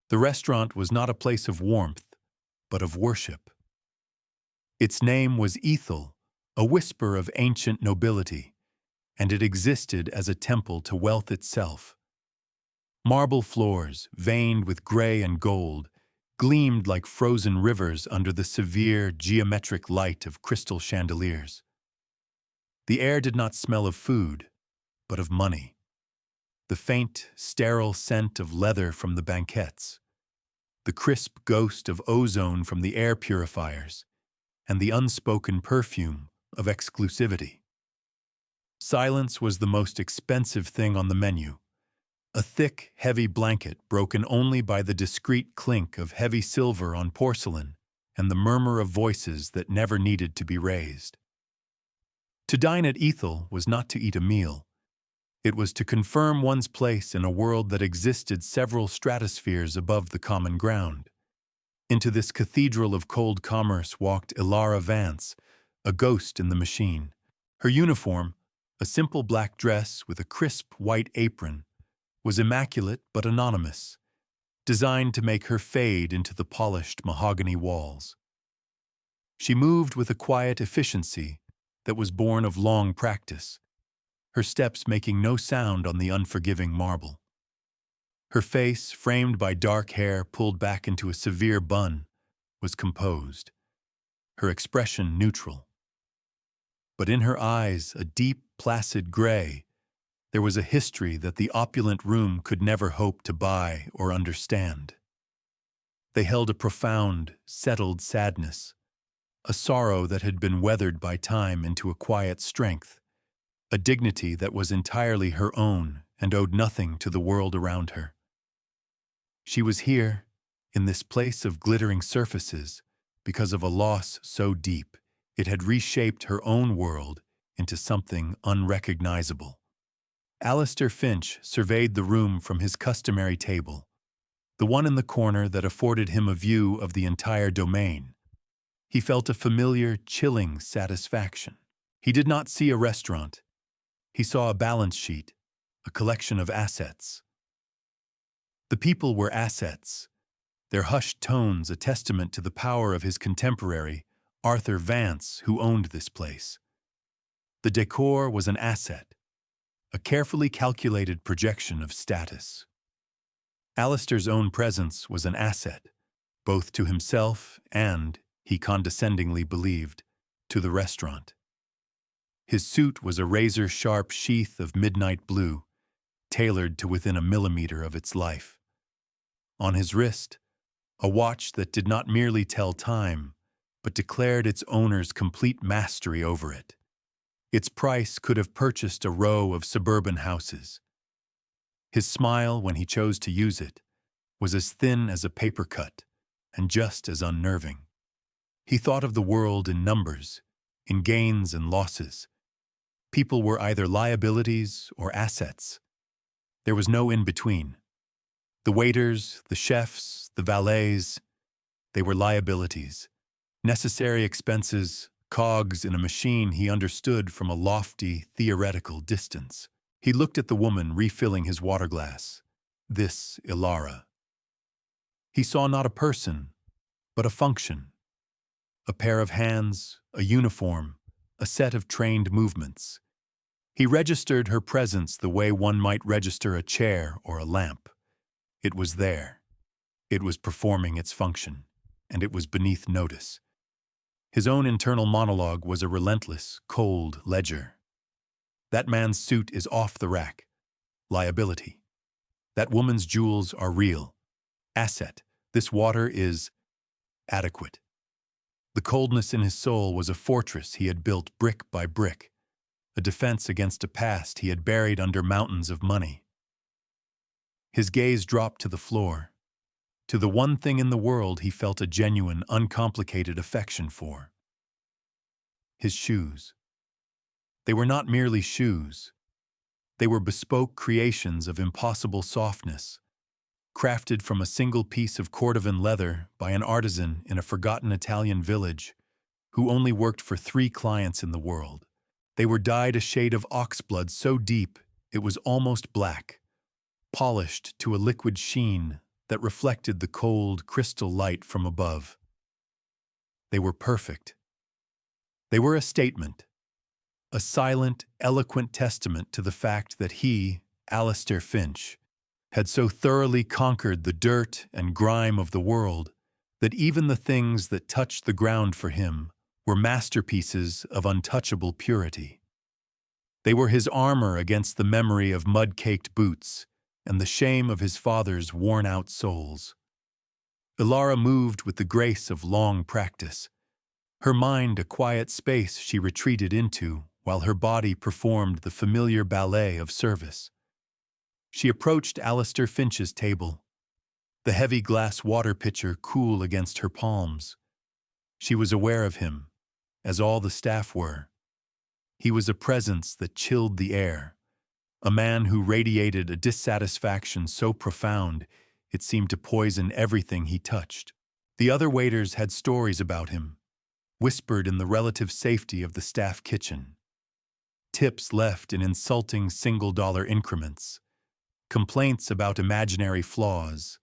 The restaurant was not a place of warmth, but of worship. Its name was Ethel, a whisper of ancient nobility, and it existed as a temple to wealth itself. Marble floors, veined with gray and gold, gleamed like frozen rivers under the severe, geometric light of crystal chandeliers. The air did not smell of food, but of money. The faint, sterile scent of leather from the banquettes, the crisp ghost of ozone from the air purifiers, and the unspoken perfume of exclusivity. Silence was the most expensive thing on the menu. A thick, heavy blanket broken only by the discreet clink of heavy silver on porcelain and the murmur of voices that never needed to be raised. To dine at Ethel was not to eat a meal. It was to confirm one's place in a world that existed several stratospheres above the common ground. Into this cathedral of cold commerce walked Ilara Vance, a ghost in the machine. Her uniform, a simple black dress with a crisp white apron, was immaculate but anonymous, designed to make her fade into the polished mahogany walls. She moved with a quiet efficiency that was born of long practice, her steps making no sound on the unforgiving marble. Her face, framed by dark hair pulled back into a severe bun, was composed, her expression neutral. But in her eyes, a deep, placid gray, there was a history that the opulent room could never hope to buy or understand. They held a profound, settled sadness, a sorrow that had been weathered by time into a quiet strength, a dignity that was entirely her own and owed nothing to the world around her. She was here, in this place of glittering surfaces, because of a loss so deep it had reshaped her own world into something unrecognizable. Alistair Finch surveyed the room from his customary table, the one in the corner that afforded him a view of the entire domain. He felt a familiar, chilling satisfaction. He did not see a restaurant. He saw a balance sheet, a collection of assets. The people were assets, their hushed tones a testament to the power of his contemporary, Arthur Vance, who owned this place. The decor was an asset, a carefully calculated projection of status. Alistair's own presence was an asset, both to himself and, he condescendingly believed, to the restaurant. His suit was a razor-sharp sheath of midnight blue, tailored to within a millimeter of its life. On his wrist, a watch that did not merely tell time, but declared its owner's complete mastery over it. Its price could have purchased a row of suburban houses. His smile, when he chose to use it, was as thin as a paper cut and just as unnerving. He thought of the world in numbers, in gains and losses. People were either liabilities or assets. There was no in-between. The waiters, the chefs, the valets, they were liabilities, necessary expenses, cogs in a machine he understood from a lofty, theoretical distance. He looked at the woman refilling his water glass, this Ilara. He saw not a person, but a function. A pair of hands, a uniform, a set of trained movements. He registered her presence the way one might register a chair or a lamp. It was there. It was performing its function, and it was beneath notice. His own internal monologue was a relentless, cold ledger. That man's suit is off the rack. Liability. That woman's jewels are real. Asset. This water is adequate. The coldness in his soul was a fortress he had built brick by brick, a defense against a past he had buried under mountains of money. His gaze dropped to the floor, to the one thing in the world he felt a genuine, uncomplicated affection for. His shoes. They were not merely shoes. They were bespoke creations of impossible softness, crafted from a single piece of Cordovan leather by an artisan in a forgotten Italian village who only worked for 3 clients in the world. They were dyed a shade of oxblood so deep it was almost black, polished to a liquid sheen that reflected the cold, crystal light from above. They were perfect. They were a statement, a silent, eloquent testament to the fact that he, Alistair Finch, had so thoroughly conquered the dirt and grime of the world that even the things that touched the ground for him were masterpieces of untouchable purity. They were his armor against the memory of mud-caked boots and the shame of his father's worn-out soles. Ilara moved with the grace of long practice, her mind a quiet space she retreated into while her body performed the familiar ballet of service. She approached Alistair Finch's table, the heavy glass water pitcher cool against her palms. She was aware of him, as all the staff were. He was a presence that chilled the air, a man who radiated a dissatisfaction so profound it seemed to poison everything he touched. The other waiters had stories about him, whispered in the relative safety of the staff kitchen. Tips left in insulting single-dollar increments, complaints about imaginary flaws,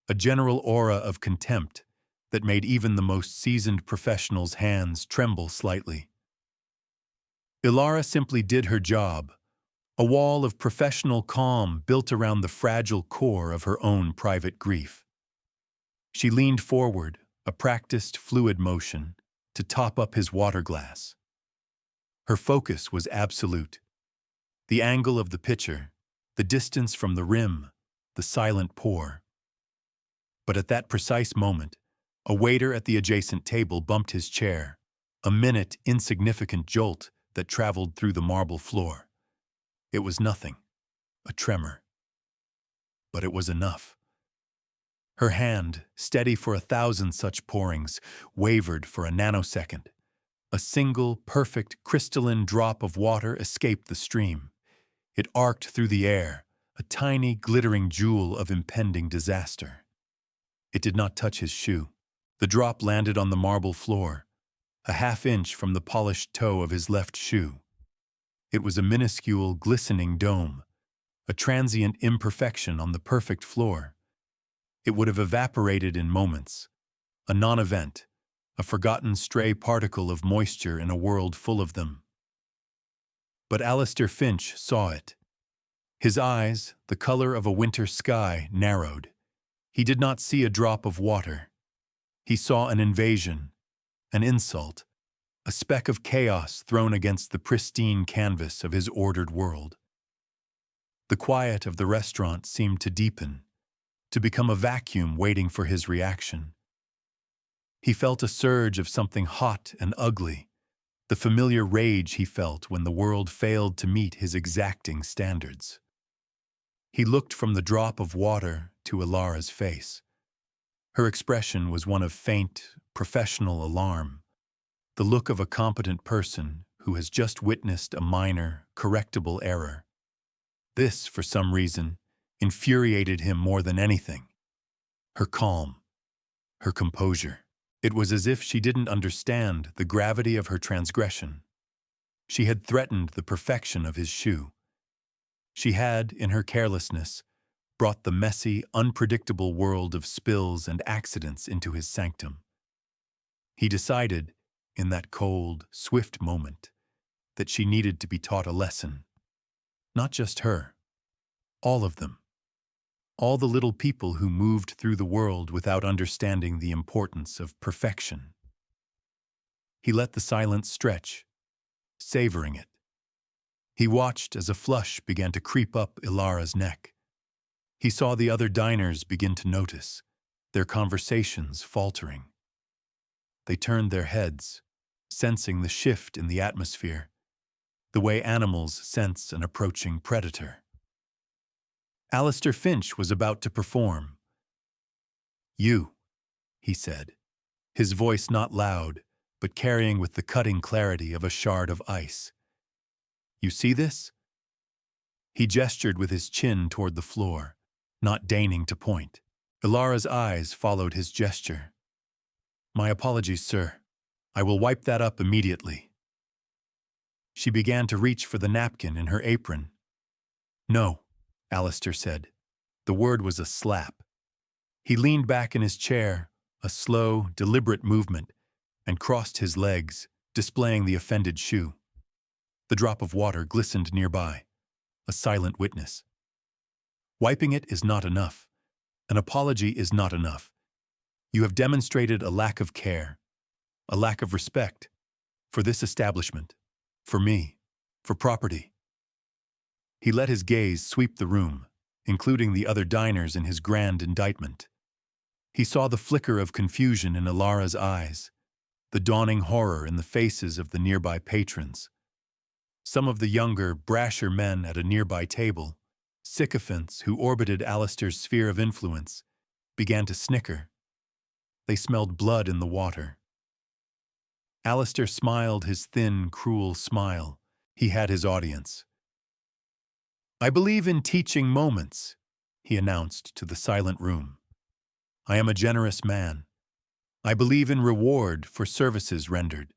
a general aura of contempt that made even the most seasoned professional's hands tremble slightly. Ilara simply did her job, a wall of professional calm built around the fragile core of her own private grief. She leaned forward, a practiced fluid motion, to top up his water glass. Her focus was absolute. The angle of the pitcher, the distance from the rim, the silent pour. But at that precise moment, a waiter at the adjacent table bumped his chair, a minute insignificant jolt that traveled through the marble floor. It was nothing, a tremor. But it was enough. Her hand, steady for 1,000 such pourings, wavered for a nanosecond. A single, perfect, crystalline drop of water escaped the stream. It arced through the air, a tiny, glittering jewel of impending disaster. It did not touch his shoe. The drop landed on the marble floor, a half-inch from the polished toe of his left shoe. It was a minuscule, glistening dome, a transient imperfection on the perfect floor. It would have evaporated in moments, a non-event, a forgotten stray particle of moisture in a world full of them. But Alistair Finch saw it. His eyes, the color of a winter sky, narrowed. He did not see a drop of water. He saw an invasion, an insult, a speck of chaos thrown against the pristine canvas of his ordered world. The quiet of the restaurant seemed to deepen, to become a vacuum waiting for his reaction. He felt a surge of something hot and ugly, the familiar rage he felt when the world failed to meet his exacting standards. He looked from the drop of water to Ilara's face. Her expression was one of faint, professional alarm, the look of a competent person who has just witnessed a minor, correctable error. This, for some reason, infuriated him more than anything. Her calm, her composure. It was as if she didn't understand the gravity of her transgression. She had threatened the perfection of his shoe. She had, in her carelessness, brought the messy, unpredictable world of spills and accidents into his sanctum. He decided, in that cold, swift moment, that she needed to be taught a lesson. Not just her, all of them. All the little people who moved through the world without understanding the importance of perfection. He let the silence stretch, savoring it. He watched as a flush began to creep up Ilara's neck. He saw the other diners begin to notice, their conversations faltering. They turned their heads, sensing the shift in the atmosphere, the way animals sense an approaching predator. Alistair Finch was about to perform. "You," he said, his voice not loud, but carrying with the cutting clarity of a shard of ice. "You see this?" He gestured with his chin toward the floor, not deigning to point. Ilara's eyes followed his gesture. "My apologies, sir. I will wipe that up immediately." She began to reach for the napkin in her apron. "No," Alistair said. The word was a slap. He leaned back in his chair, a slow, deliberate movement, and crossed his legs, displaying the offended shoe. The drop of water glistened nearby, a silent witness. Wiping it is not enough. An apology is not enough. You have demonstrated a lack of care, a lack of respect for this establishment, for me, for property. He let his gaze sweep the room, including the other diners in his grand indictment. He saw the flicker of confusion in Ilara's eyes, the dawning horror in the faces of the nearby patrons. Some of the younger, brasher men at a nearby table, sycophants who orbited Alistair's sphere of influence, began to snicker. They smelled blood in the water. Alistair smiled his thin, cruel smile. He had his audience. "I believe in teaching moments," he announced to the silent room. "I am a generous man. I believe in reward for services rendered."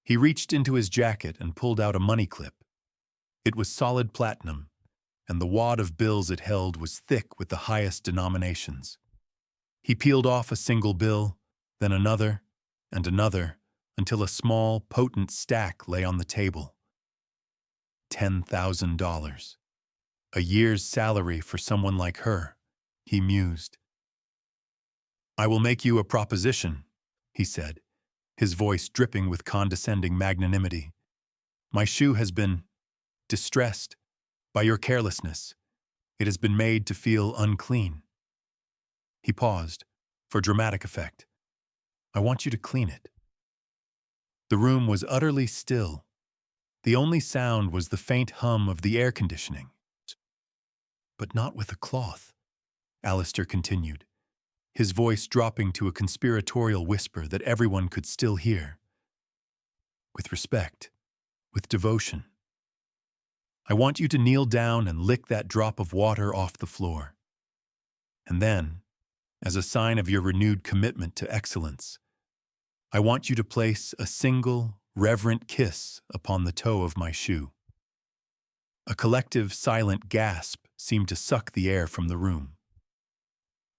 He reached into his jacket and pulled out a money clip. It was solid platinum, and the wad of bills it held was thick with the highest denominations. He peeled off a single bill, then another, and another, until a small, potent stack lay on the table. $10,000. A year's salary for someone like her, he mused. "I will make you a proposition," he said, his voice dripping with condescending magnanimity. "My shoe has been distressed by your carelessness. It has been made to feel unclean." He paused, for dramatic effect. "I want you to clean it." The room was utterly still. The only sound was the faint hum of the air conditioning. "But not with a cloth," Alistair continued, his voice dropping to a conspiratorial whisper that everyone could still hear. "With respect, with devotion. I want you to kneel down and lick that drop of water off the floor. And then, as a sign of your renewed commitment to excellence, I want you to place a single, reverent kiss upon the toe of my shoe." A collective, silent gasp seemed to suck the air from the room.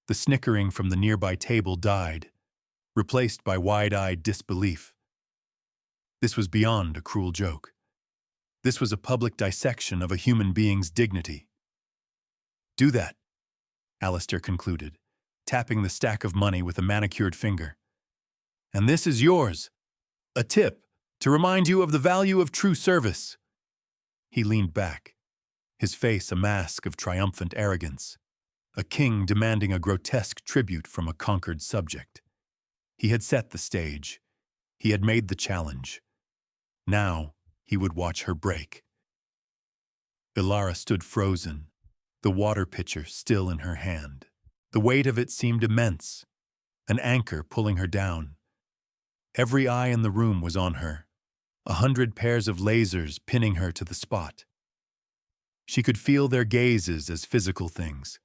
The snickering from the nearby table died, replaced by wide-eyed disbelief. This was beyond a cruel joke. This was a public dissection of a human being's dignity. "Do that," Alistair concluded, tapping the stack of money with a manicured finger. "And this is yours, a tip to remind you of the value of true service." He leaned back, his face a mask of triumphant arrogance, a king demanding a grotesque tribute from a conquered subject. He had set the stage. He had made the challenge. Now he would watch her break. Ilara stood frozen, the water pitcher still in her hand. The weight of it seemed immense, an anchor pulling her down. Every eye in the room was on her, 100 pairs of lasers pinning her to the spot. She could feel their gazes as physical things.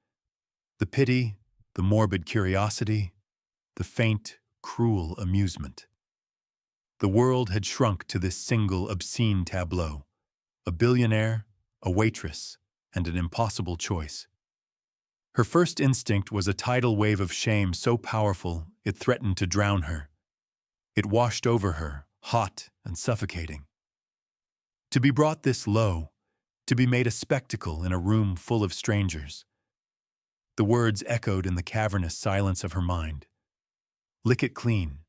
The pity, the morbid curiosity, the faint, cruel amusement. The world had shrunk to this single obscene tableau, a billionaire, a waitress, and an impossible choice. Her first instinct was a tidal wave of shame so powerful it threatened to drown her. It washed over her, hot and suffocating. To be brought this low, to be made a spectacle in a room full of strangers. The words echoed in the cavernous silence of her mind. "Lick it clean.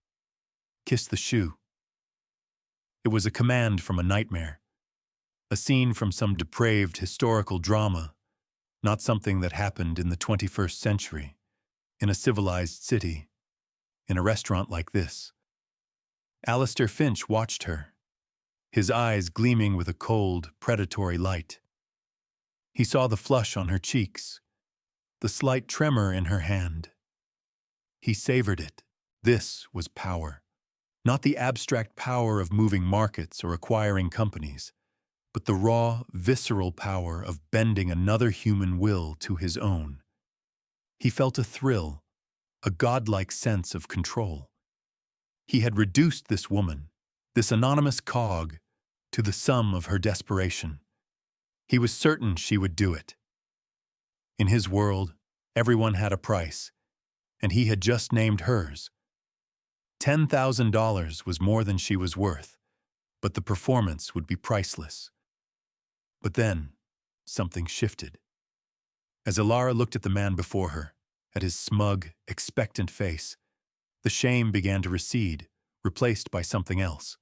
Kiss the shoe." It was a command from a nightmare, a scene from some depraved historical drama, not something that happened in the 21st century, in a civilized city, in a restaurant like this. Alistair Finch watched her, his eyes gleaming with a cold, predatory light. He saw the flush on her cheeks, the slight tremor in her hand. He savored it. This was power. Not the abstract power of moving markets or acquiring companies, but the raw, visceral power of bending another human will to his own. He felt a thrill, a godlike sense of control. He had reduced this woman, this anonymous cog, to the sum of her desperation. He was certain she would do it. In his world, Everyone had a price, and he had just named hers. $10,000 was more than she was worth, but the performance would be priceless. But then, something shifted. As Alara looked at the man before her, at his smug, expectant face, the shame began to recede, replaced by something else.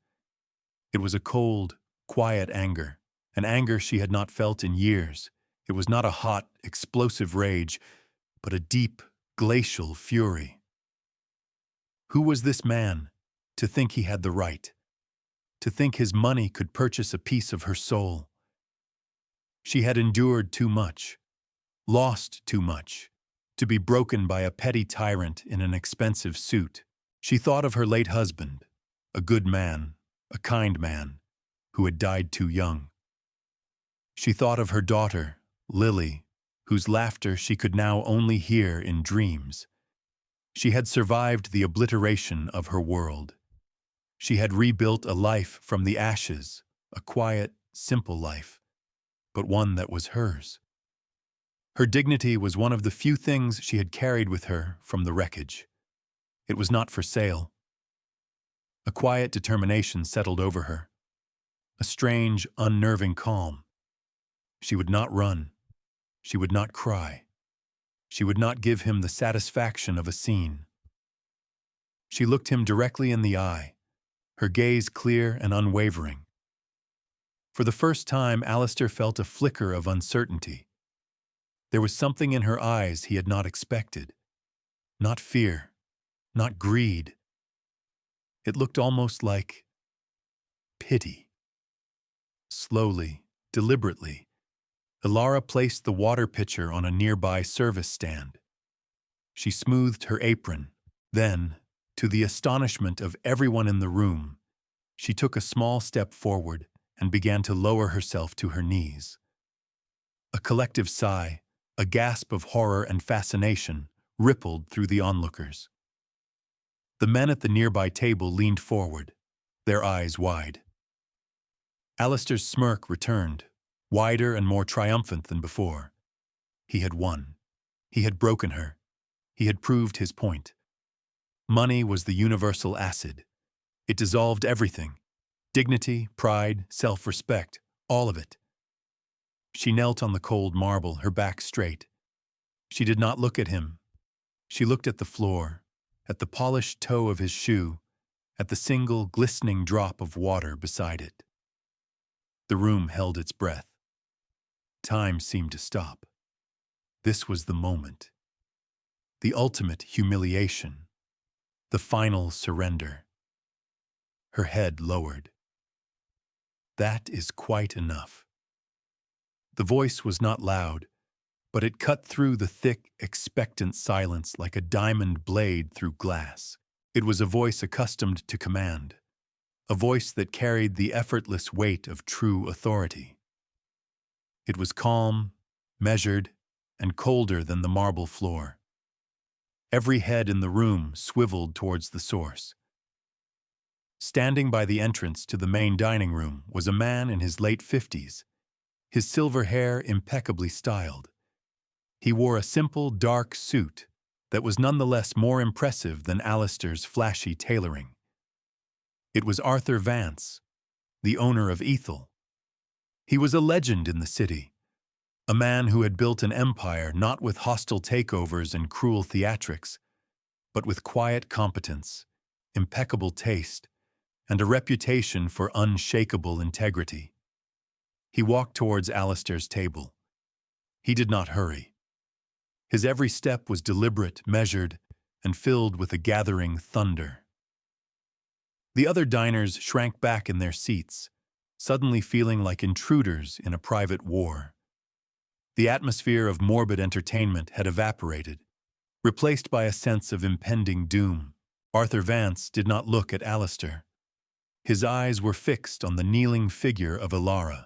It was a cold, quiet anger, an anger she had not felt in years. It was not a hot, explosive rage, but a deep, glacial fury. Who was this man, to think he had the right? To think his money could purchase a piece of her soul? She had endured too much, lost too much, to be broken by a petty tyrant in an expensive suit. She thought of her late husband, a good man, a kind man, who had died too young. She thought of her daughter, Lily, whose laughter she could now only hear in dreams. She had survived the obliteration of her world. She had rebuilt a life from the ashes, a quiet, simple life, but one that was hers. Her dignity was one of the few things she had carried with her from the wreckage. It was not for sale. A quiet determination settled over her, a strange, unnerving calm. She would not run. She would not cry. She would not give him the satisfaction of a scene. She looked him directly in the eye, her gaze clear and unwavering. For the first time, Alistair felt a flicker of uncertainty. There was something in her eyes he had not expected. Not fear, not greed. It looked almost like pity. Slowly, deliberately, Alara placed the water pitcher on a nearby service stand. She smoothed her apron. Then, to the astonishment of everyone in the room, she took a small step forward and began to lower herself to her knees. A collective sigh, a gasp of horror and fascination, rippled through the onlookers. The men at the nearby table leaned forward, their eyes wide. Alistair's smirk returned, wider and more triumphant than before. He had won. He had broken her. He had proved his point. Money was the universal acid. It dissolved everything. Dignity, pride, self-respect, all of it. She knelt on the cold marble, her back straight. She did not look at him. She looked at the floor, at the polished toe of his shoe, at the single glistening drop of water beside it. The room held its breath. Time seemed to stop. This was the moment. The ultimate humiliation. The final surrender. Her head lowered. That is quite enough. The voice was not loud, but it cut through the thick, expectant silence like a diamond blade through glass. It was a voice accustomed to command, a voice that carried the effortless weight of true authority. It was calm, measured, and colder than the marble floor. Every head in the room swiveled towards the source. Standing by the entrance to the main dining room was a man in his late 50s, his silver hair impeccably styled. He wore a simple, dark suit that was nonetheless more impressive than Alistair's flashy tailoring. It was Arthur Vance, the owner of Ethel. He was a legend in the city, a man who had built an empire not with hostile takeovers and cruel theatrics, but with quiet competence, impeccable taste, and a reputation for unshakable integrity. He walked towards Alistair's table. He did not hurry. His every step was deliberate, measured, and filled with a gathering thunder. The other diners shrank back in their seats, suddenly feeling like intruders in a private war. The atmosphere of morbid entertainment had evaporated, replaced by a sense of impending doom. Arthur Vance did not look at Alistair. His eyes were fixed on the kneeling figure of Alara.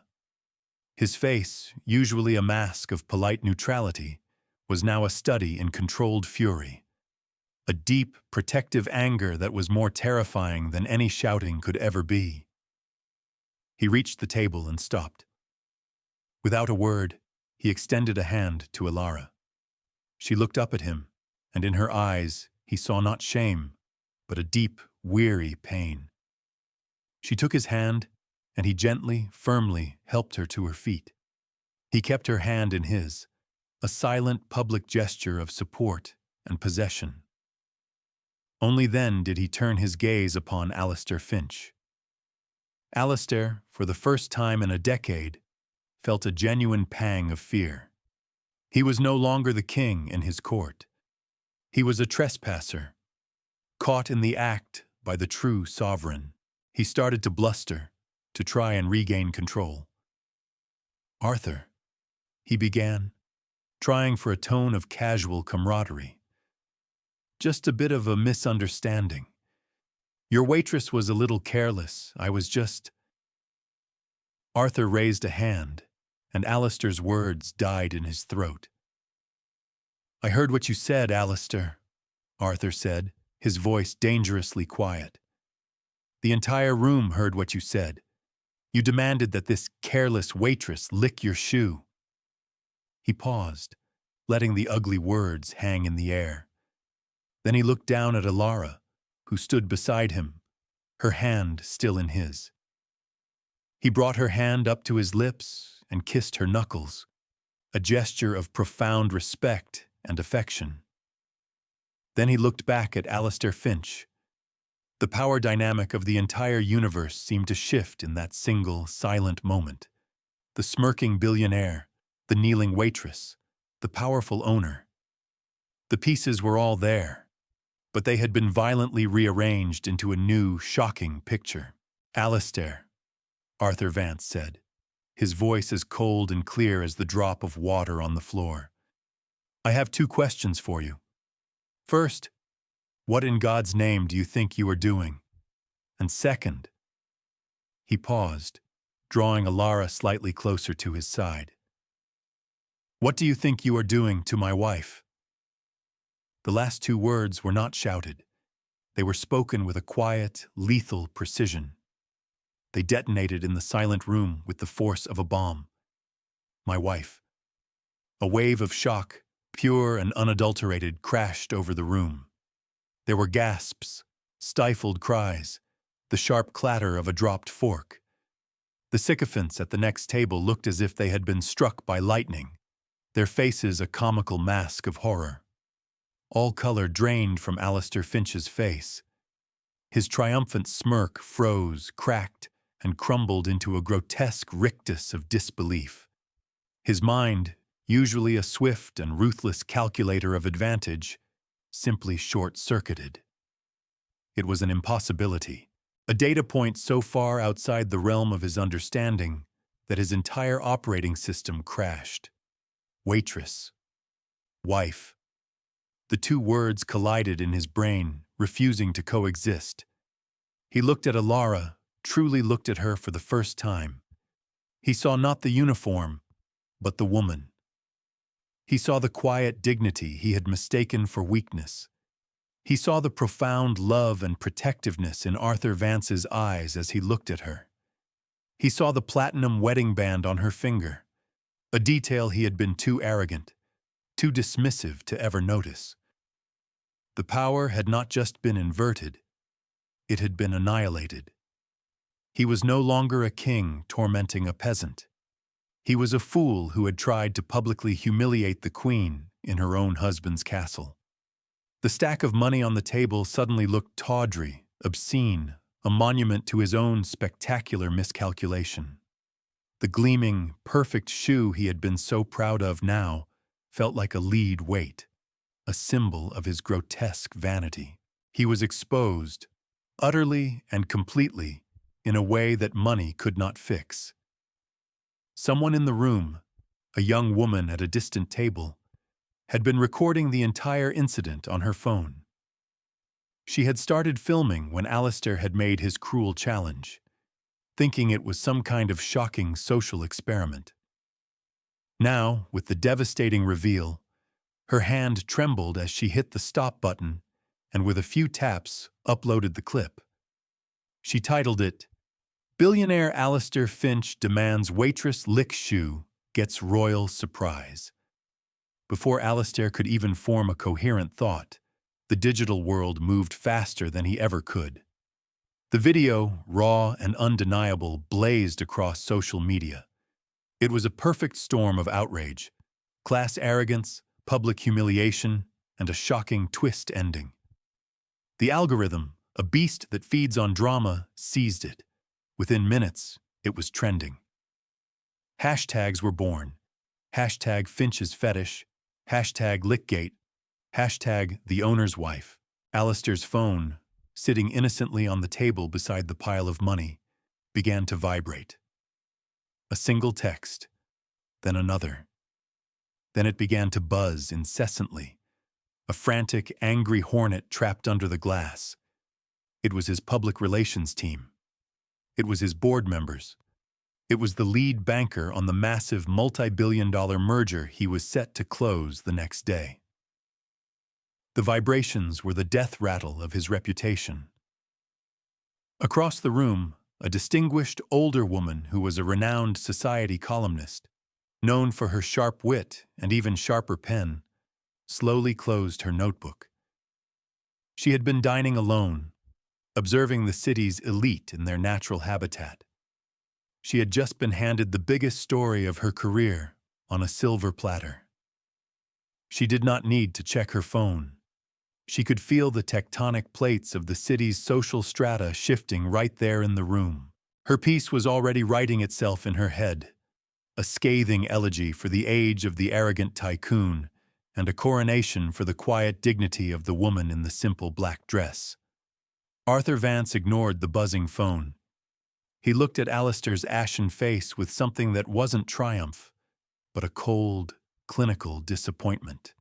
His face, usually a mask of polite neutrality, was now a study in controlled fury, a deep, protective anger that was more terrifying than any shouting could ever be. He reached the table and stopped. Without a word, he extended a hand to Alara. She looked up at him, and in her eyes he saw not shame, but a deep, weary pain. She took his hand, and he gently, firmly helped her to her feet. He kept her hand in his, a silent public gesture of support and possession. Only then did he turn his gaze upon Alistair Finch. Alistair, for the first time in a decade, felt a genuine pang of fear. He was no longer the king in his court. He was a trespasser, caught in the act by the true sovereign. He started to bluster, to try and regain control. "Arthur," he began, trying for a tone of casual camaraderie. "Just a bit of a misunderstanding. Your waitress was a little careless. I was just—" Arthur raised a hand, and Alistair's words died in his throat. "I heard what you said, Alistair," Arthur said, his voice dangerously quiet. "The entire room heard what you said. You demanded that this careless waitress lick your shoe." He paused, letting the ugly words hang in the air. Then he looked down at Alara, who stood beside him, her hand still in his. He brought her hand up to his lips and kissed her knuckles, a gesture of profound respect and affection. Then he looked back at Alistair Finch. The power dynamic of the entire universe seemed to shift in that single, silent moment. The smirking billionaire, the kneeling waitress, the powerful owner. The pieces were all there, but they had been violently rearranged into a new, shocking picture. "Alistair," Arthur Vance said, his voice as cold and clear as the drop of water on the floor. "I have 2 questions for you. First, what in God's name do you think you are doing? And second—" He paused, drawing Alara slightly closer to his side. "What do you think you are doing to my wife?" The last 2 words were not shouted. They were spoken with a quiet, lethal precision. They detonated in the silent room with the force of a bomb. "My wife." A wave of shock, pure and unadulterated, crashed over the room. There were gasps, stifled cries, the sharp clatter of a dropped fork. The sycophants at the next table looked as if they had been struck by lightning, their faces a comical mask of horror. All color drained from Alistair Finch's face. His triumphant smirk froze, cracked, and crumbled into a grotesque rictus of disbelief. His mind, usually a swift and ruthless calculator of advantage, simply short-circuited. It was an impossibility, a data point so far outside the realm of his understanding that his entire operating system crashed. Waitress. Wife. The 2 words collided in his brain, refusing to coexist. He looked at Alara, truly looked at her for the first time. He saw not the uniform, but the woman. He saw the quiet dignity he had mistaken for weakness. He saw the profound love and protectiveness in Arthur Vance's eyes as he looked at her. He saw the platinum wedding band on her finger, a detail he had been too arrogant, too dismissive to ever notice. The power had not just been inverted, it had been annihilated. He was no longer a king tormenting a peasant. He was a fool who had tried to publicly humiliate the queen in her own husband's castle. The stack of money on the table suddenly looked tawdry, obscene, a monument to his own spectacular miscalculation. The gleaming, perfect shoe he had been so proud of now felt like a lead weight, a symbol of his grotesque vanity. He was exposed, utterly and completely, in a way that money could not fix. Someone in the room, a young woman at a distant table, had been recording the entire incident on her phone. She had started filming when Alistair had made his cruel challenge, thinking it was some kind of shocking social experiment. Now, with the devastating reveal, her hand trembled as she hit the stop button and with a few taps uploaded the clip. She titled it, "Billionaire Alistair Finch demands waitress lick shoe, gets royal surprise." Before Alistair could even form a coherent thought, the digital world moved faster than he ever could. The video, raw and undeniable, blazed across social media. It was a perfect storm of outrage, class arrogance, public humiliation, and a shocking twist ending. The algorithm, a beast that feeds on drama, seized it. Within minutes, it was trending. Hashtags were born. Hashtag Finch's fetish, hashtag Lickgate, hashtag the owner's wife. Alistair's phone, sitting innocently on the table beside the pile of money, began to vibrate. A single text, then another. Then it began to buzz incessantly, a frantic, angry hornet trapped under the glass. It was his public relations team. It was his board members. It was the lead banker on the massive multi-billion-dollar merger he was set to close the next day. The vibrations were the death rattle of his reputation. Across the room, a distinguished older woman who was a renowned society columnist, known for her sharp wit and even sharper pen, slowly closed her notebook. She had been dining alone, observing the city's elite in their natural habitat. She had just been handed the biggest story of her career on a silver platter. She did not need to check her phone. She could feel the tectonic plates of the city's social strata shifting right there in the room. Her piece was already writing itself in her head, a scathing elegy for the age of the arrogant tycoon and a coronation for the quiet dignity of the woman in the simple black dress. Arthur Vance ignored the buzzing phone. He looked at Alistair's ashen face with something that wasn't triumph, but a cold, clinical disappointment.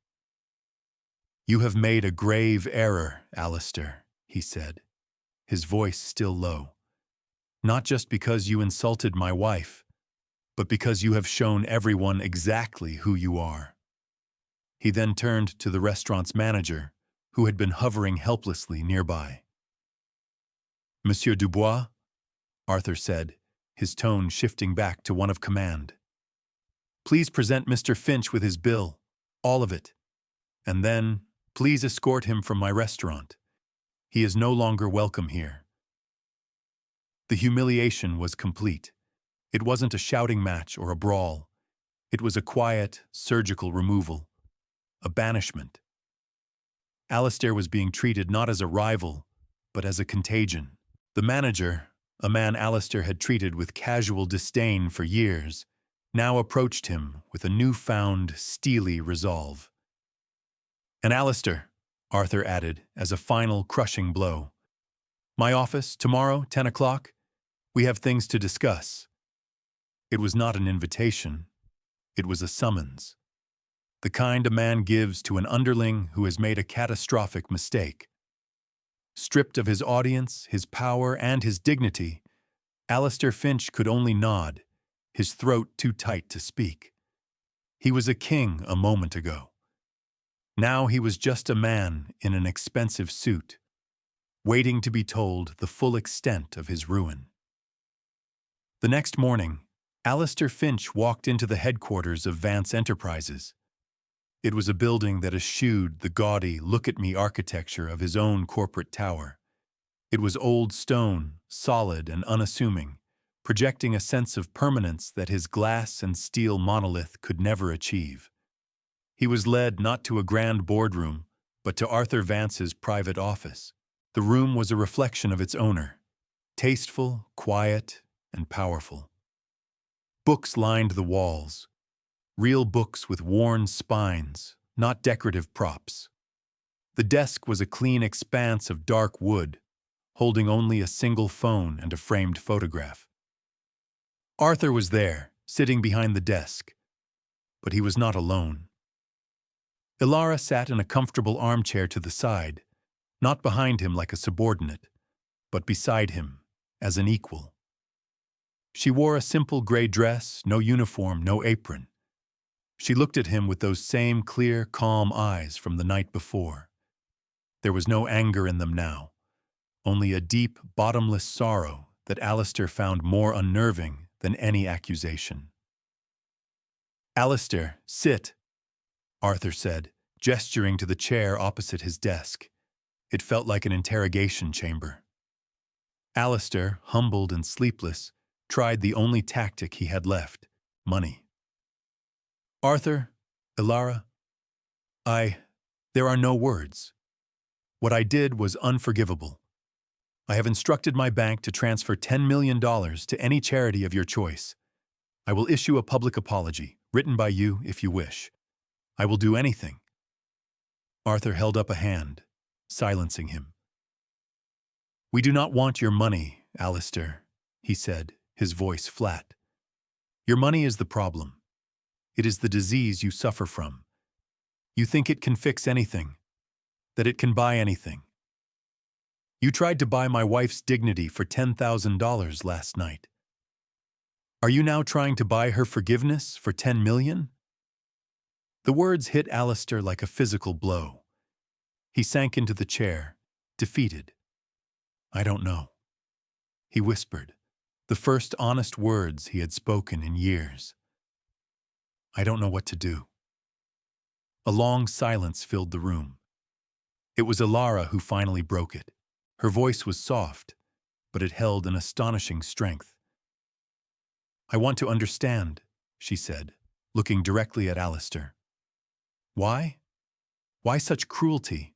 "You have made a grave error, Alistair," he said, his voice still low. "Not just because you insulted my wife, but because you have shown everyone exactly who you are." He then turned to the restaurant's manager, who had been hovering helplessly nearby. "Monsieur Dubois," Arthur said, his tone shifting back to one of command. "Please present Mr. Finch with his bill, all of it, and then please escort him from my restaurant. He is no longer welcome here." The humiliation was complete. It wasn't a shouting match or a brawl. It was a quiet, surgical removal, a banishment. Alistair was being treated not as a rival, but as a contagion. The manager, a man Alistair had treated with casual disdain for years, now approached him with a newfound, steely resolve. "And Alistair," Arthur added as a final crushing blow, "my office, tomorrow, 10 o'clock. We have things to discuss." It was not an invitation. It was a summons. The kind a man gives to an underling who has made a catastrophic mistake. Stripped of his audience, his power, and his dignity, Alistair Finch could only nod, his throat too tight to speak. He was a king a moment ago. Now he was just a man in an expensive suit, waiting to be told the full extent of his ruin. The next morning, Alistair Finch walked into the headquarters of Vance Enterprises. It was a building that eschewed the gaudy look-at-me architecture of his own corporate tower. It was old stone, solid and unassuming, projecting a sense of permanence that his glass and steel monolith could never achieve. He was led not to a grand boardroom, but to Arthur Vance's private office. The room was a reflection of its owner, tasteful, quiet, and powerful. Books lined the walls, real books with worn spines, not decorative props. The desk was a clean expanse of dark wood, holding only a single phone and a framed photograph. Arthur was there, sitting behind the desk, but he was not alone. Ilara sat in a comfortable armchair to the side, not behind him like a subordinate, but beside him, as an equal. She wore a simple gray dress, no uniform, no apron. She looked at him with those same clear, calm eyes from the night before. There was no anger in them now, only a deep, bottomless sorrow that Alistair found more unnerving than any accusation. "Alistair, sit," Arthur said, gesturing to the chair opposite his desk. It felt like an interrogation chamber. Alistair, humbled and sleepless, tried the only tactic he had left: money. Arthur, Ilara, there are no words. What I did was unforgivable. I have instructed my bank to transfer $10 million to any charity of your choice. I will issue a public apology, written by you if you wish. I will do anything. Arthur held up a hand, silencing him. We do not want your money, Alistair, he said, his voice flat. Your money is the problem. It is the disease you suffer from. You think it can fix anything, that it can buy anything. You tried to buy my wife's dignity for $10,000 last night. Are you now trying to buy her forgiveness for $10 million? The words hit Alistair like a physical blow. He sank into the chair, defeated. I don't know, he whispered, the first honest words he had spoken in years. I don't know what to do. A long silence filled the room. It was Ilara who finally broke it. Her voice was soft, but it held an astonishing strength. I want to understand, she said, looking directly at Alistair. Why? Why such cruelty?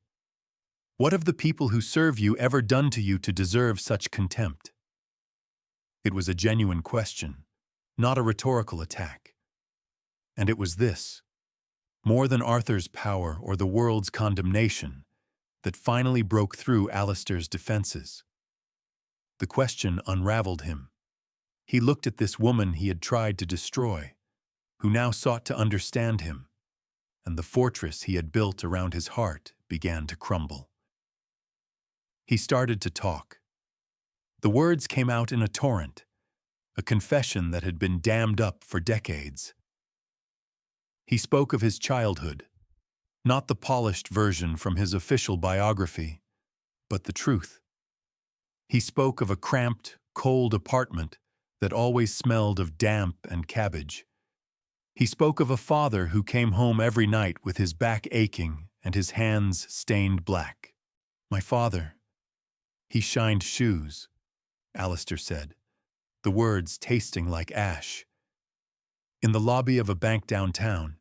What have the people who serve you ever done to you to deserve such contempt? It was a genuine question, not a rhetorical attack. And it was this, more than Arthur's power or the world's condemnation, that finally broke through Alistair's defenses. The question unraveled him. He looked at this woman he had tried to destroy, who now sought to understand him, and the fortress he had built around his heart began to crumble. He started to talk. The words came out in a torrent, a confession that had been dammed up for decades. He spoke of his childhood, not the polished version from his official biography, but the truth. He spoke of a cramped, cold apartment that always smelled of damp and cabbage. He spoke of a father who came home every night with his back aching and his hands stained black. My father, he shined shoes, Alistair said, the words tasting like ash. In the lobby of a bank downtown,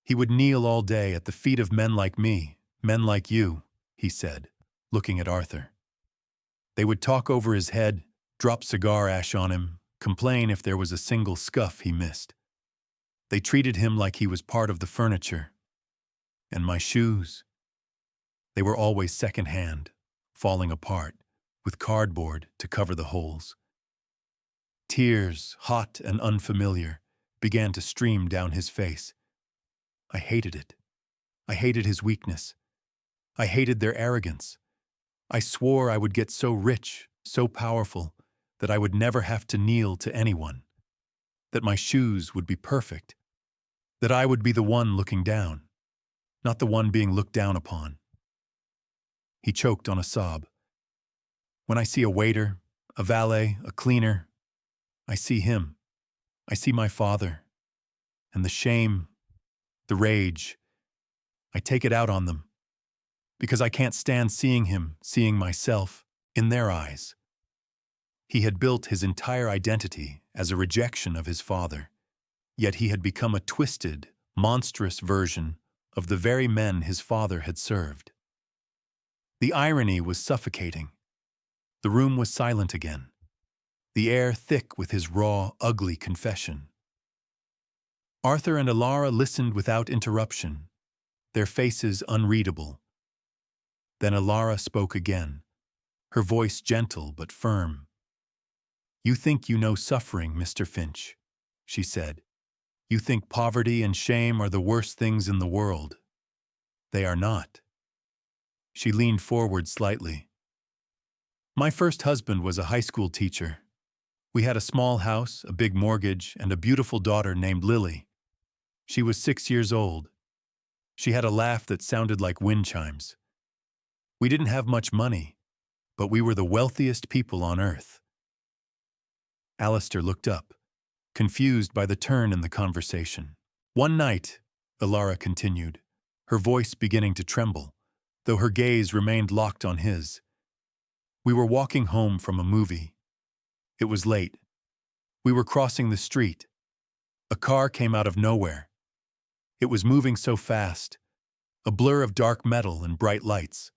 he would kneel all day at the feet of men like me, men like you, he said, looking at Arthur. They would talk over his head, drop cigar ash on him, complain if there was a single scuff he missed. They treated him like he was part of the furniture. And my shoes, they were always second-hand, falling apart, with cardboard to cover the holes. Tears, hot and unfamiliar, began to stream down his face. I hated it. I hated his weakness. I hated their arrogance. I swore I would get so rich, so powerful, that I would never have to kneel to anyone, that my shoes would be perfect, that I would be the one looking down, not the one being looked down upon. He choked on a sob. When I see a waiter, a valet, a cleaner, I see him. I see my father. And the shame, the rage, I take it out on them. Because I can't stand seeing him, seeing myself, in their eyes. He had built his entire identity as a rejection of his father, yet he had become a twisted, monstrous version of the very men his father had served. The irony was suffocating. The room was silent again, the air thick with his raw, ugly confession. Arthur and Ilara listened without interruption, their faces unreadable. Then Ilara spoke again, her voice gentle but firm. You think you know suffering, Mr. Finch, she said. You think poverty and shame are the worst things in the world. They are not. She leaned forward slightly. My first husband was a high school teacher. We had a small house, a big mortgage, and a beautiful daughter named Lily. She was 6 years old. She had a laugh that sounded like wind chimes. We didn't have much money, but we were the wealthiest people on earth. Alistair looked up, confused by the turn in the conversation. One night, Ilara continued, her voice beginning to tremble, though her gaze remained locked on his. We were walking home from a movie. It was late. We were crossing the street. A car came out of nowhere. It was moving so fast, a blur of dark metal and bright lights.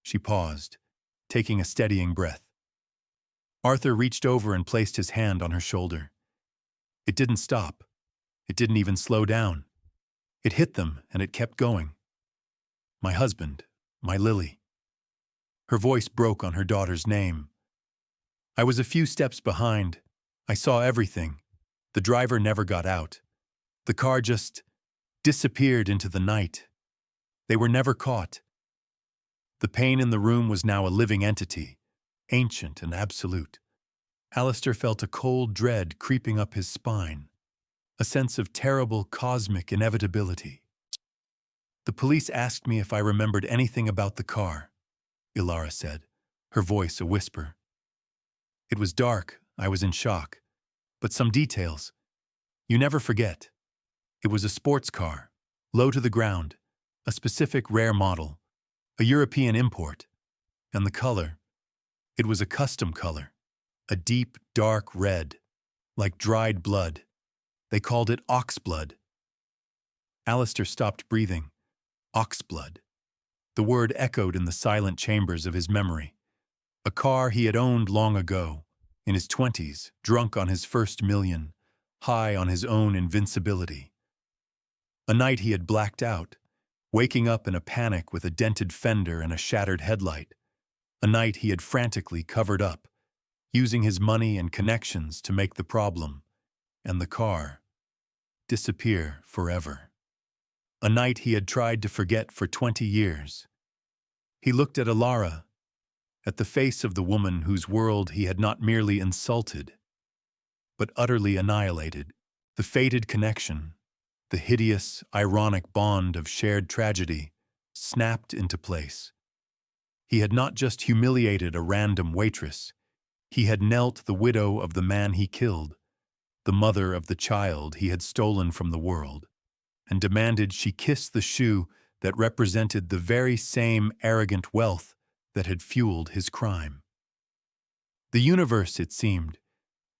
She paused, taking a steadying breath. Arthur reached over and placed his hand on her shoulder. It didn't stop. It didn't even slow down. It hit them, and it kept going. My husband, my Lily. Her voice broke on her daughter's name. I was a few steps behind. I saw everything. The driver never got out. The car just disappeared into the night. They were never caught. The pain in the room was now a living entity, ancient and absolute. Alistair felt a cold dread creeping up his spine, a sense of terrible cosmic inevitability. The police asked me if I remembered anything about the car, Ilara said, her voice a whisper. It was dark, I was in shock, but some details. You never forget. It was a sports car, low to the ground, a specific rare model, a European import. And the color, it was a custom color, a deep, dark red, like dried blood. They called it oxblood. Alistair stopped breathing. Oxblood. The word echoed in the silent chambers of his memory. A car he had owned long ago, in his 20s, drunk on his first million, high on his own invincibility. A night he had blacked out, waking up in a panic with a dented fender and a shattered headlight. A night he had frantically covered up, using his money and connections to make the problem, and the car, disappear forever. A night he had tried to forget for 20 years. He looked at Ilara, at the face of the woman whose world he had not merely insulted, but utterly annihilated. The fated connection, the hideous, ironic bond of shared tragedy, snapped into place. He had not just humiliated a random waitress, he had knelt the widow of the man he killed, the mother of the child he had stolen from the world, and demanded she kiss the shoe that represented the very same arrogant wealth that had fueled his crime. The universe, it seemed,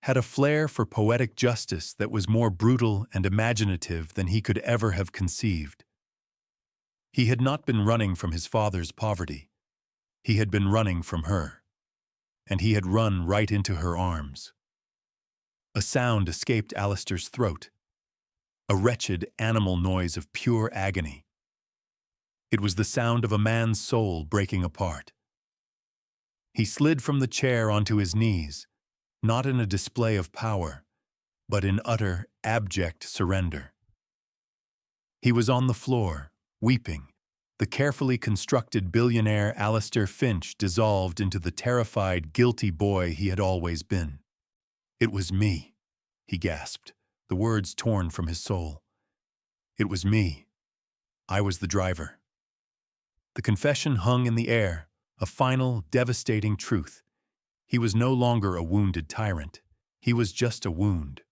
had a flair for poetic justice that was more brutal and imaginative than he could ever have conceived. He had not been running from his father's poverty. He had been running from her, and he had run right into her arms. A sound escaped Alistair's throat, a wretched animal noise of pure agony. It was the sound of a man's soul breaking apart. He slid from the chair onto his knees, not in a display of power, but in utter, abject surrender. He was on the floor, weeping. The carefully constructed billionaire Alistair Finch dissolved into the terrified, guilty boy he had always been. "It was me," he gasped, the words torn from his soul. "It was me. I was the driver." The confession hung in the air, a final, devastating truth. He was no longer a wounded tyrant. He was just a wound.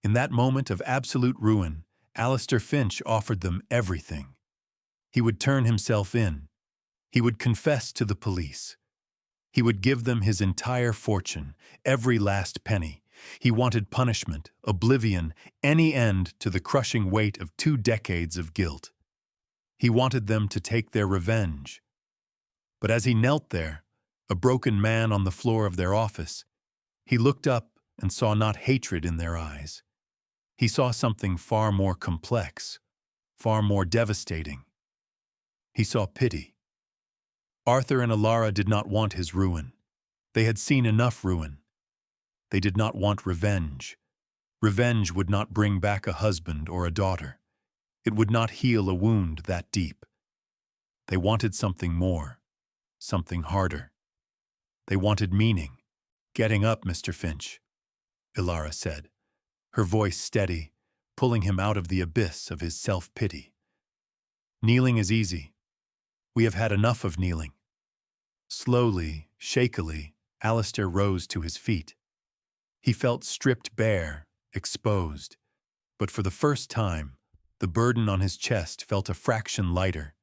In that moment of absolute ruin, Alistair Finch offered them everything. He would turn himself in. He would confess to the police. He would give them his entire fortune, every last penny. He wanted punishment, oblivion, any end to the crushing weight of 2 decades of guilt. He wanted them to take their revenge. But as he knelt there, a broken man on the floor of their office, he looked up and saw not hatred in their eyes. He saw something far more complex, far more devastating. He saw pity. Arthur and Ilara did not want his ruin. They had seen enough ruin. They did not want revenge. Revenge would not bring back a husband or a daughter. It would not heal a wound that deep. They wanted something more, something harder. They wanted meaning. "Getting up, Mr. Finch," Ilara said, her voice steady, pulling him out of the abyss of his self-pity. "Kneeling is easy. We have had enough of kneeling." Slowly, shakily, Alistair rose to his feet. He felt stripped bare, exposed, but for the first time, The burden on his chest felt a fraction lighter,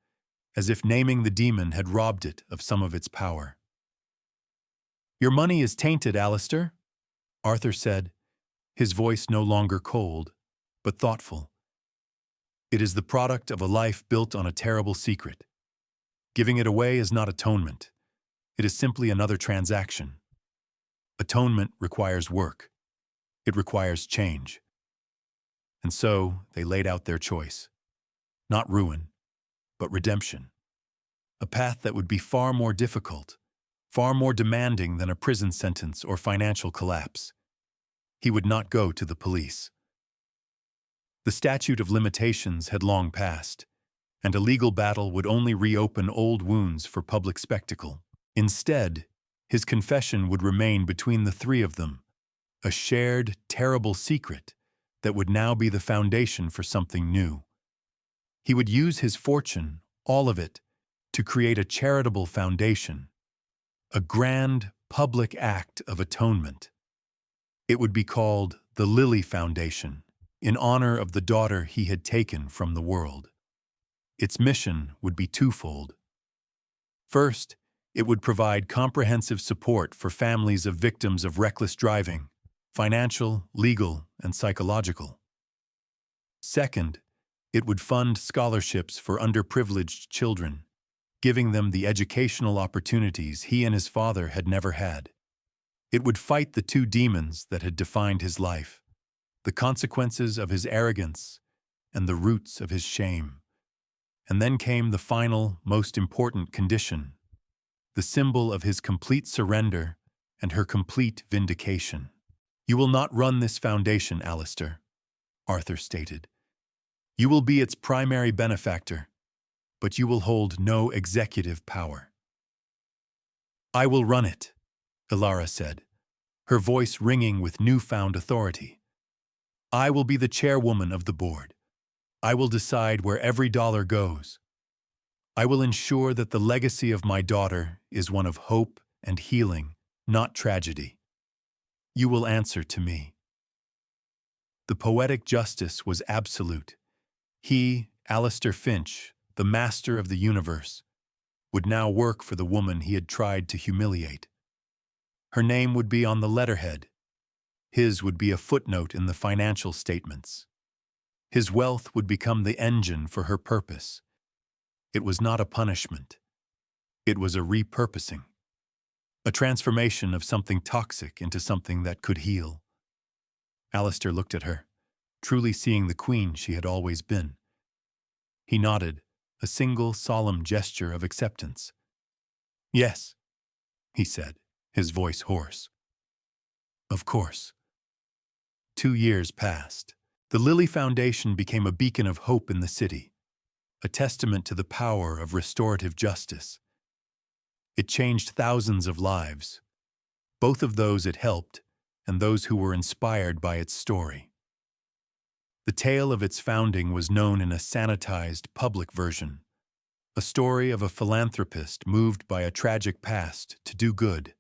as if naming the demon had robbed it of some of its power. "Your money is tainted, Alistair," Arthur said, his voice no longer cold, but thoughtful. "It is the product of a life built on a terrible secret. Giving it away is not atonement. It is simply another transaction. Atonement requires work. It requires change." And so they laid out their choice. Not ruin, but redemption. A path that would be far more difficult, far more demanding than a prison sentence or financial collapse. He would not go to the police. The statute of limitations had long passed, and a legal battle would only reopen old wounds for public spectacle. Instead, his confession would remain between the three of them, a shared, terrible secret that would now be the foundation for something new. He would use his fortune, all of it, to create a charitable foundation, a grand, public act of atonement. It would be called the Lily Foundation, in honor of the daughter he had taken from the world. Its mission would be twofold. First, it would provide comprehensive support for families of victims of reckless driving, financial, legal, and psychological. Second, it would fund scholarships for underprivileged children, giving them the educational opportunities he and his father had never had. It would fight the two demons that had defined his life, the consequences of his arrogance and the roots of his shame. And then came the final, most important condition, the symbol of his complete surrender and her complete vindication. "You will not run this foundation, Alistair," Arthur stated. "You will be its primary benefactor, but you will hold no executive power." "I will run it," Ilara said, her voice ringing with newfound authority. "I will be the chairwoman of the board. I will decide where every dollar goes. I will ensure that the legacy of my daughter is one of hope and healing, not tragedy. You will answer to me." The poetic justice was absolute. He, Alistair Finch, the master of the universe, would now work for the woman he had tried to humiliate. Her name would be on the letterhead. His would be a footnote in the financial statements. His wealth would become the engine for her purpose. It was not a punishment. It was a repurposing. A transformation of something toxic into something that could heal. Alistair looked at her, truly seeing the queen she had always been. He nodded, a single solemn gesture of acceptance. "Yes," he said, his voice hoarse. "Of course." 2 years passed. The Lily Foundation became a beacon of hope in the city, a testament to the power of restorative justice. It changed thousands of lives, both of those it helped and those who were inspired by its story. The tale of its founding was known in a sanitized public version, a story of a philanthropist moved by a tragic past to do good.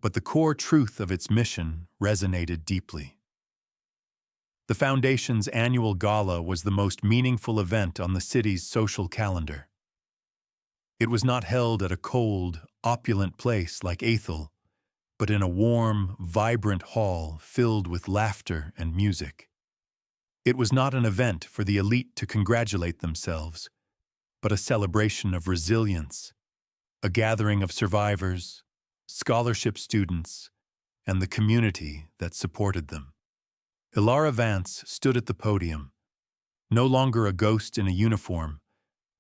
But the core truth of its mission resonated deeply. The Foundation's annual gala was the most meaningful event on the city's social calendar. It was not held at a cold, opulent place like Athol, but in a warm, vibrant hall filled with laughter and music. It was not an event for the elite to congratulate themselves, but a celebration of resilience, a gathering of survivors, scholarship students, and the community that supported them. Ilara Vance stood at the podium, no longer a ghost in a uniform,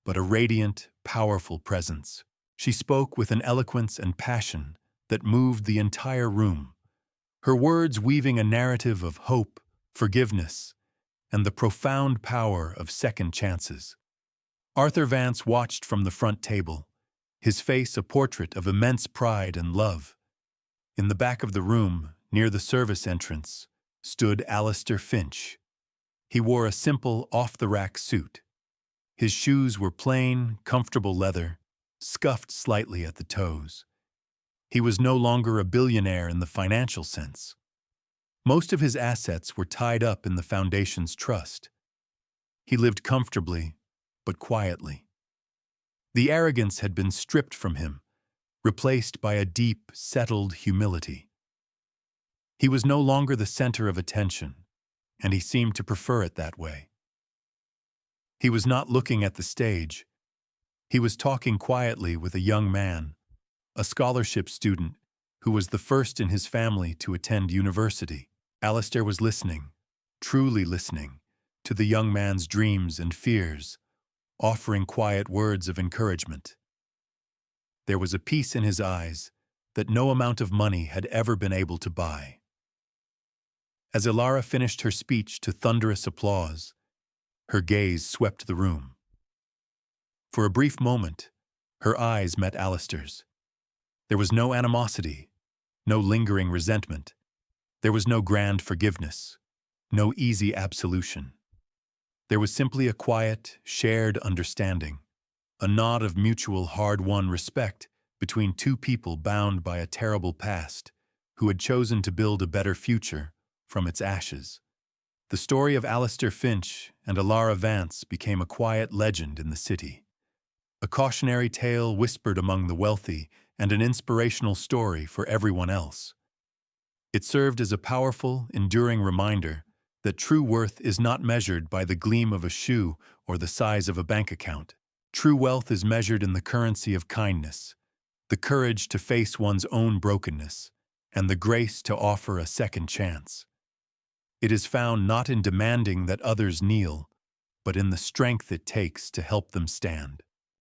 but a radiant, powerful presence. She spoke with an eloquence and passion that moved the entire room, her words weaving a narrative of hope, forgiveness, and the profound power of second chances. Arthur Vance watched from the front table, his face a portrait of immense pride and love. In the back of the room, near the service entrance, stood Alistair Finch. He wore a simple, off-the-rack suit. His shoes were plain, comfortable leather, scuffed slightly at the toes. He was no longer a billionaire in the financial sense. Most of his assets were tied up in the Foundation's trust. He lived comfortably, but quietly. The arrogance had been stripped from him, replaced by a deep, settled humility. He was no longer the center of attention, and he seemed to prefer it that way. He was not looking at the stage. He was talking quietly with a young man, a scholarship student who was the first in his family to attend university. Alistair was listening, truly listening, to the young man's dreams and fears, offering quiet words of encouragement. There was a peace in his eyes that no amount of money had ever been able to buy. As Ilara finished her speech to thunderous applause, her gaze swept the room. For a brief moment, her eyes met Alistair's. There was no animosity, no lingering resentment. There was no grand forgiveness, no easy absolution. There was simply a quiet, shared understanding, a nod of mutual hard-won respect between two people bound by a terrible past who had chosen to build a better future from its ashes. The story of Alistair Finch and Ilara Vance became a quiet legend in the city, a cautionary tale whispered among the wealthy and an inspirational story for everyone else. It served as a powerful, enduring reminder that true worth is not measured by the gleam of a shoe or the size of a bank account. True wealth is measured in the currency of kindness, the courage to face one's own brokenness, and the grace to offer a second chance. It is found not in demanding that others kneel, but in the strength it takes to help them stand.